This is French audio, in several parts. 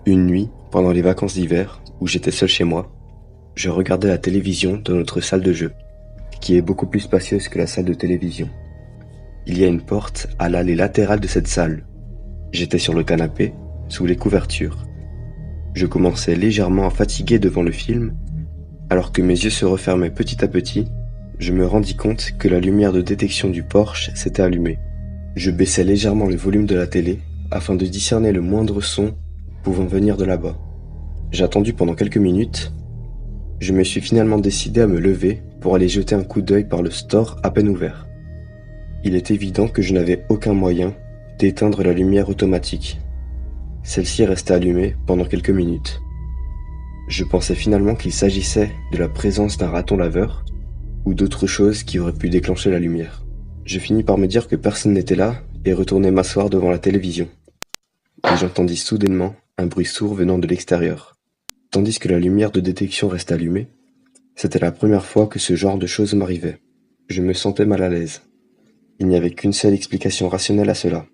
Une nuit, pendant les vacances d'hiver, où j'étais seul chez moi, je regardais la télévision dans notre salle de jeu, qui est beaucoup plus spacieuse que la salle de télévision. Il y a une porte à l'allée latérale de cette salle. J'étais sur le canapé, sous les couvertures. Je commençais légèrement à fatiguer devant le film, alors que mes yeux se refermaient petit à petit, je me rendis compte que la lumière de détection du porche s'était allumée. Je baissais légèrement le volume de la télé, afin de discerner le moindre son pouvant venir de là-bas. J'ai attendu pendant quelques minutes. Je me suis finalement décidé à me lever pour aller jeter un coup d'œil par le store à peine ouvert. Il est évident que je n'avais aucun moyen d'éteindre la lumière automatique. Celle-ci restait allumée pendant quelques minutes. Je pensais finalement qu'il s'agissait de la présence d'un raton laveur ou d'autre chose qui aurait pu déclencher la lumière. Je finis par me dire que personne n'était là et retournai m'asseoir devant la télévision. Et j'entendis soudainement un bruit sourd venant de l'extérieur. Tandis que la lumière de détection restait allumée, c'était la première fois que ce genre de choses m'arrivait. Je me sentais mal à l'aise. Il n'y avait qu'une seule explication rationnelle à cela.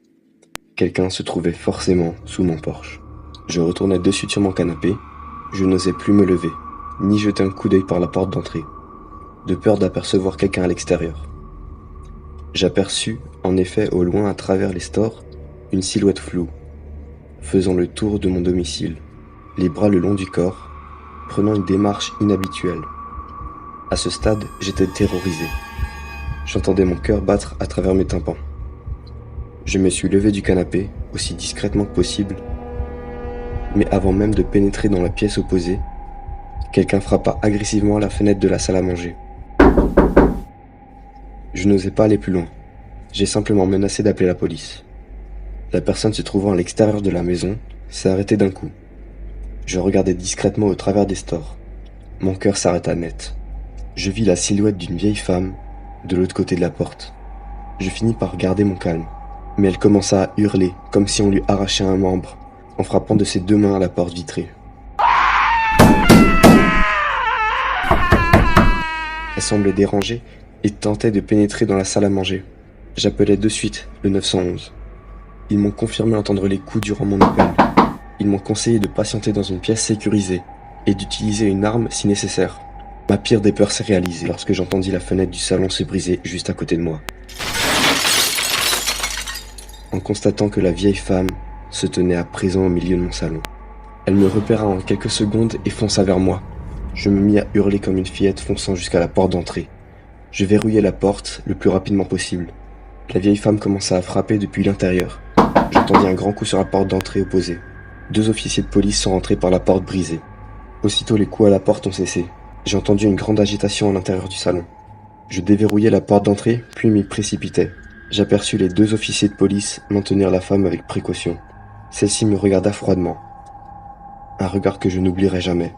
Quelqu'un se trouvait forcément sous mon porche. Je retournai de suite sur mon canapé. Je n'osais plus me lever, ni jeter un coup d'œil par la porte d'entrée, de peur d'apercevoir quelqu'un à l'extérieur. J'aperçus, en effet, au loin à travers les stores, une silhouette floue, faisant le tour de mon domicile, les bras le long du corps, prenant une démarche inhabituelle. À ce stade, j'étais terrorisé. J'entendais mon cœur battre à travers mes tympans. Je me suis levé du canapé, aussi discrètement que possible, mais avant même de pénétrer dans la pièce opposée, quelqu'un frappa agressivement à la fenêtre de la salle à manger. Je n'osais pas aller plus loin. J'ai simplement menacé d'appeler la police. La personne se trouvant à l'extérieur de la maison s'est arrêtée d'un coup. Je regardais discrètement au travers des stores. Mon cœur s'arrêta net. Je vis la silhouette d'une vieille femme de l'autre côté de la porte. Je finis par garder mon calme, mais elle commença à hurler comme si on lui arrachait un membre, en frappant de ses deux mains à la porte vitrée. Elle semblait dérangée et tentait de pénétrer dans la salle à manger. J'appelai de suite le 911. Ils m'ont confirmé entendre les coups durant mon appel. Ils m'ont conseillé de patienter dans une pièce sécurisée et d'utiliser une arme si nécessaire. Ma pire des peurs s'est réalisée lorsque j'entendis la fenêtre du salon se briser juste à côté de moi. En constatant que la vieille femme se tenait à présent au milieu de mon salon. Elle me repéra en quelques secondes et fonça vers moi. Je me mis à hurler comme une fillette fonçant jusqu'à la porte d'entrée. Je verrouillai la porte le plus rapidement possible. La vieille femme commença à frapper depuis l'intérieur. J'entendis un grand coup sur la porte d'entrée opposée. 2 officiers de police sont rentrés par la porte brisée. Aussitôt les coups à la porte ont cessé. J'ai entendu une grande agitation à l'intérieur du salon. Je déverrouillai la porte d'entrée, puis m'y précipitai. J'aperçus les 2 officiers de police maintenir la femme avec précaution. Celle-ci me regarda froidement. Un regard que je n'oublierai jamais.